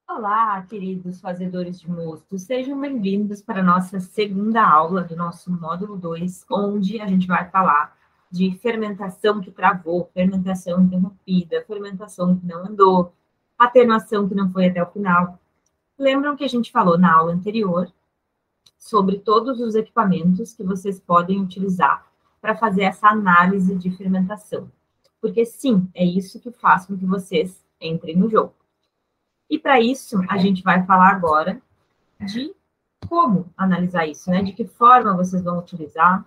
Olá, queridos fazedores de mosto, sejam bem-vindos para a nossa segunda aula do nosso módulo 2, onde a gente vai falar de fermentação que travou, fermentação interrompida, fermentação que não andou, atenuação que não foi até o final. Lembram que a gente falou na aula anterior sobre todos os equipamentos que vocês podem utilizar para fazer essa análise de fermentação? Porque sim, é isso que faz com que vocês entrem no jogo. E para isso, a gente vai falar agora de como analisar isso, né? De que forma vocês vão utilizar.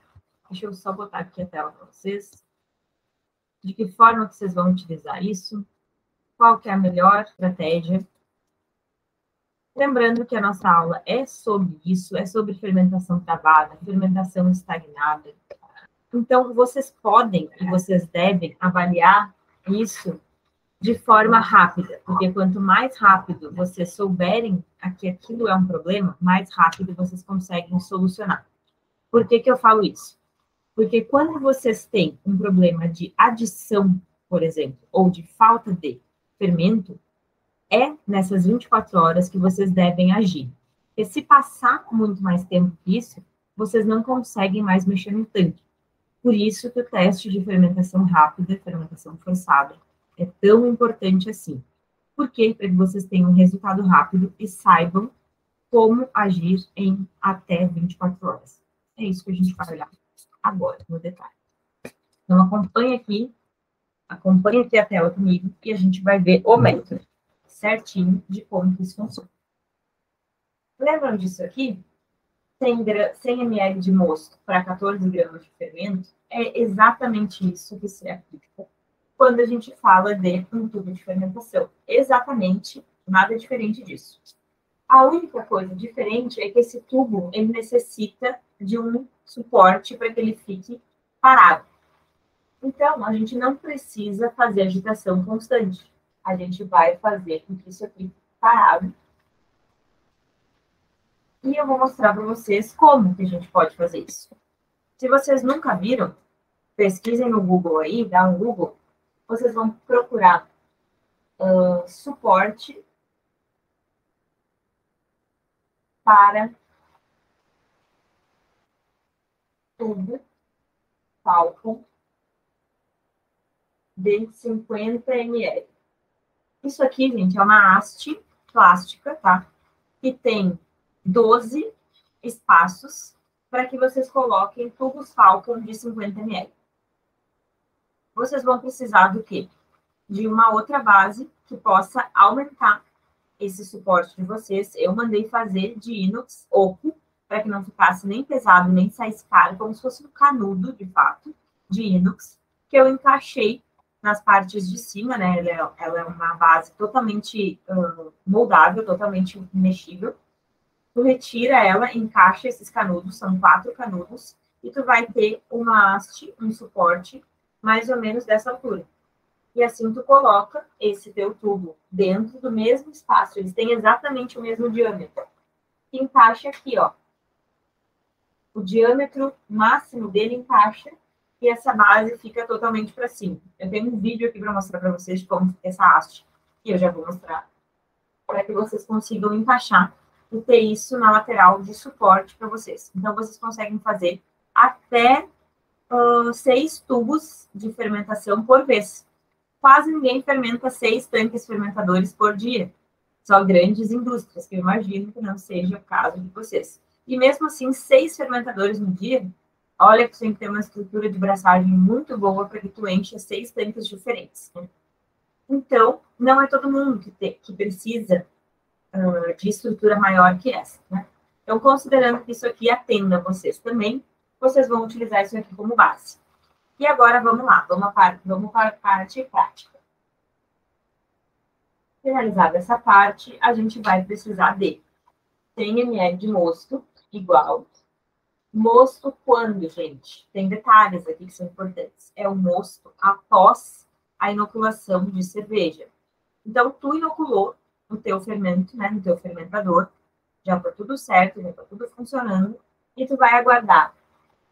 Deixa eu só botar aqui a tela para vocês. De que forma que vocês vão utilizar isso? Qual que é a melhor estratégia? Lembrando que a nossa aula é sobre isso, é sobre fermentação travada, fermentação estagnada. Então, vocês podem e vocês devem avaliar isso de forma rápida, porque quanto mais rápido vocês souberem que aquilo é um problema, mais rápido vocês conseguem solucionar. Por que que eu falo isso? Porque quando vocês têm um problema de adição, por exemplo, ou de falta de fermento, é nessas 24 horas que vocês devem agir. Porque se passar muito mais tempo que isso, vocês não conseguem mais mexer no tanque. Por isso que o teste de fermentação rápida, fermentação forçada, é tão importante assim. Por quê? Para que vocês tenham um resultado rápido e saibam como agir em até 24 horas. É isso que a gente vai olhar agora, no detalhe. Então, acompanha aqui a tela comigo e a gente vai ver o método certinho de como que isso funciona. Lembram disso aqui? 100 ml de mosto para 14 gramas de fermento, é exatamente isso que se aplica quando a gente fala de um tubo de fermentação. Exatamente, nada diferente disso. A única coisa diferente é que esse tubo ele necessita de um suporte para que ele fique parado. Então, a gente não precisa fazer agitação constante. A gente vai fazer com que isso aqui fique parado. E eu vou mostrar para vocês como que a gente pode fazer isso. Se vocês nunca viram, pesquisem no Google aí, dá um Google, vocês vão procurar suporte para tubo Falcon de 50 ml. Isso aqui, gente, é uma haste plástica, tá? Que tem 12 espaços para que vocês coloquem tubos Falcon de 50 ml. Vocês vão precisar do quê? De uma outra base que possa aumentar esse suporte de vocês. Eu mandei fazer de inox oco, para que não ficasse nem pesado, nem saísse caro, como se fosse um canudo, de fato, de inox, que eu encaixei nas partes de cima, né? Ela é uma base totalmente moldável, totalmente mexível. Tu retira ela, encaixa esses canudos, são 4 canudos, e tu vai ter uma haste, um suporte, mais ou menos dessa altura. E assim tu coloca esse teu tubo dentro do mesmo espaço, eles têm exatamente o mesmo diâmetro. E encaixa aqui, ó. O diâmetro máximo dele encaixa e essa base fica totalmente para cima. Eu tenho um vídeo aqui para mostrar para vocês de como fica essa haste, que eu já vou mostrar, para que vocês consigam encaixar e ter isso na lateral de suporte para vocês. Então, vocês conseguem fazer até 6 tubos de fermentação por vez. Quase ninguém fermenta 6 tanques fermentadores por dia. Só grandes indústrias, que eu imagino que não seja o caso de vocês. E mesmo assim, 6 fermentadores no dia, olha que você tem que ter uma estrutura de braçagem muito boa para que tu encha 6 tanques diferentes. Né? Então, não é todo mundo que precisa de estrutura maior que essa. Né? Então, considerando que isso aqui atenda vocês também, vocês vão utilizar isso aqui como base. E agora, vamos lá, vamos para a parte prática. Finalizada essa parte, a gente vai precisar de 100 ml de mosto, igual. Mosto quando, gente? Tem detalhes aqui que são importantes. É o mosto após a inoculação de cerveja. Então, tu inoculou no teu fermento, né, no teu fermentador, já está tudo certo, já está tudo funcionando, e tu vai aguardar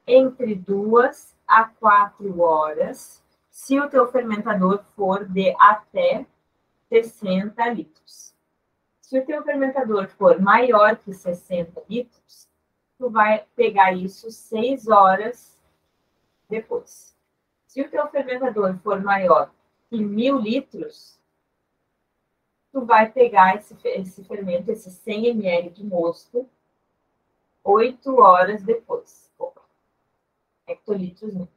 entre 2 a 4 horas, se o teu fermentador for de até 60 litros. Se o teu fermentador for maior que 60 litros, tu vai pegar isso 6 horas depois. Se o teu fermentador for maior que 1.000 litros, tu vai pegar esse fermento, esse 100 ml de mosto, 8 horas depois. Opa, hectolitros, né?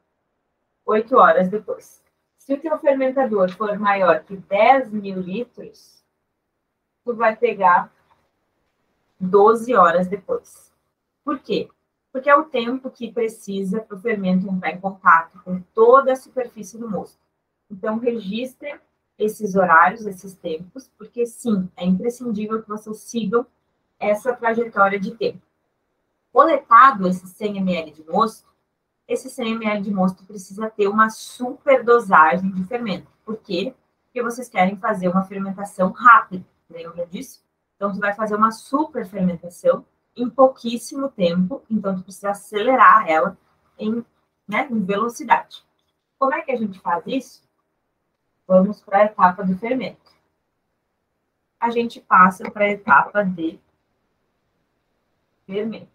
8 horas depois. Se o teu fermentador for maior que 10.000 litros, tu vai pegar 12 horas depois. Por quê? Porque é o tempo que precisa para o fermento entrar em contato com toda a superfície do mosto. Então, registre esses horários, esses tempos, porque sim, é imprescindível que vocês sigam essa trajetória de tempo. Coletado esses 100 ml de mosto, esse 100 ml de mosto precisa ter uma super dosagem de fermento. Por quê? Porque vocês querem fazer uma fermentação rápida, lembra disso? Então, tu vai fazer uma super fermentação em pouquíssimo tempo, então tu precisa acelerar ela em velocidade. Como é que a gente faz isso? Vamos para a etapa do fermento. A gente passa para a etapa de fermento.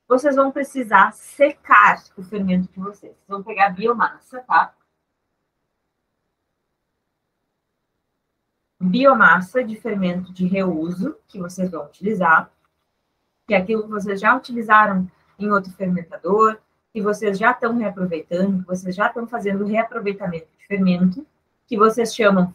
Vocês vão precisar secar o fermento de vocês. Vocês vão pegar a biomassa, tá? Biomassa de fermento de reuso, que vocês vão utilizar, que é aquilo que vocês já utilizaram em outro fermentador, que vocês já estão reaproveitando, que vocês já estão fazendo reaproveitamento de fermento, que vocês chamam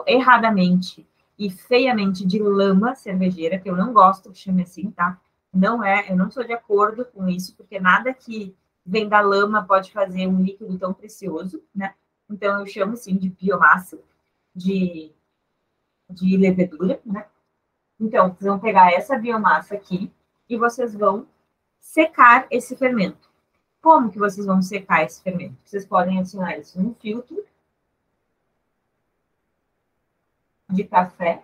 erradamente e feiamente de lama cervejeira, que eu não gosto que chame assim, tá? Não é, eu não sou de acordo com isso, porque nada que vem da lama pode fazer um líquido tão precioso, né? Então, eu chamo, sim, de biomassa, de levedura, né? Então, vocês vão pegar essa biomassa aqui e vocês vão secar esse fermento. Como que vocês vão secar esse fermento? Vocês podem adicionar isso num filtro de café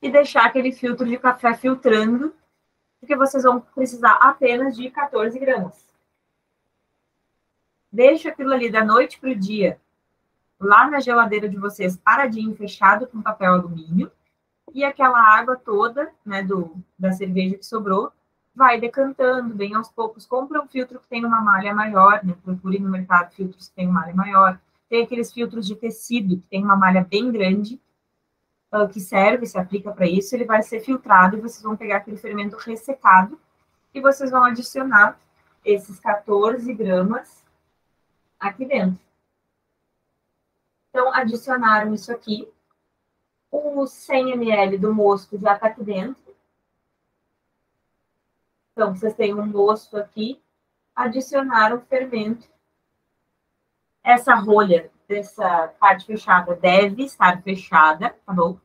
e deixar aquele filtro de café filtrando, porque vocês vão precisar apenas de 14 gramas. Deixa aquilo ali da noite para o dia, lá na geladeira de vocês, paradinho, fechado com papel alumínio, e aquela água toda, né, da cerveja que sobrou, vai decantando bem aos poucos. Compra um filtro que tem uma malha maior, né? Procure no mercado filtros que tem uma malha maior. Tem aqueles filtros de tecido que tem uma malha bem grande, que serve, se aplica para isso. Ele vai ser filtrado e vocês vão pegar aquele fermento ressecado e vocês vão adicionar esses 14 gramas aqui dentro. Então, adicionaram isso aqui. Os 100 ml do mosto já está aqui dentro. Então, vocês têm um mosto aqui, adicionaram o fermento. Essa rolha dessa parte fechada deve estar fechada, tá bom?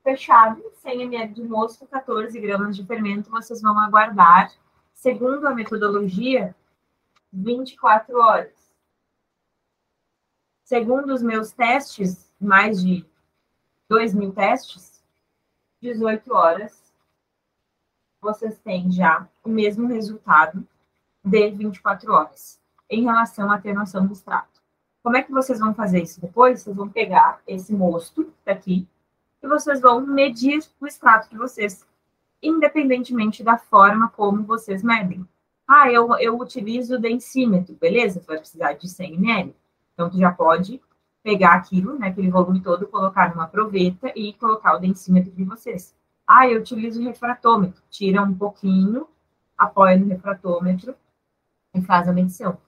Fechado, 100 ml de mosto, 14 gramas de fermento, vocês vão aguardar, segundo a metodologia, 24 horas. Segundo os meus testes, mais de 2.000 testes, 18 horas, vocês têm já o mesmo resultado de 24 horas, em relação à atenuação do extrato. Como é que vocês vão fazer isso depois? Vocês vão pegar esse mosto daqui e vocês vão medir o extrato de vocês, independentemente da forma como vocês medem. Ah, eu utilizo o densímetro, beleza? Tu vai precisar de 100 ml. Então, tu já pode pegar aquilo, né, aquele volume todo, colocar numa proveta e colocar o densímetro de vocês. Ah, eu utilizo o refratômetro. Tira um pouquinho, apoia no refratômetro e faz a medição.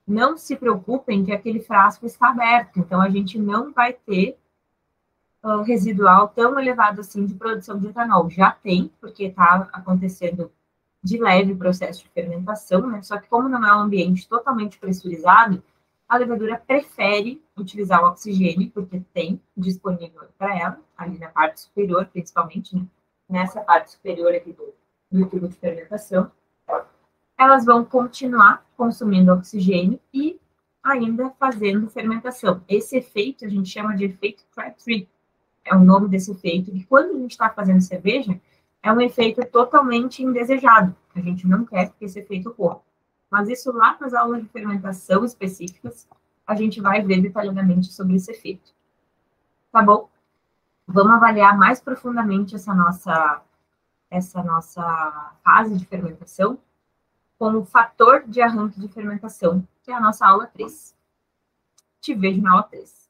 Não se preocupem que aquele frasco está aberto, então a gente não vai ter residual tão elevado assim de produção de etanol. Já tem, porque está acontecendo de leve processo de fermentação, né? Só que como não é um ambiente totalmente pressurizado, a levedura prefere utilizar o oxigênio, porque tem disponível para ela, ali na parte superior, principalmente, né? Nessa parte superior aqui do tubo de fermentação. Elas vão continuar consumindo oxigênio e ainda fazendo fermentação. Esse efeito a gente chama de efeito Crabtree. É o nome desse efeito, que quando a gente está fazendo cerveja, é um efeito totalmente indesejado. A gente não quer que esse efeito ocorra. Mas isso lá nas aulas de fermentação específicas, a gente vai ver detalhadamente sobre esse efeito. Tá bom? Vamos avaliar mais profundamente essa nossa fase de fermentação com o fator de arranque de fermentação, que é a nossa aula 3. Te vejo na aula 3.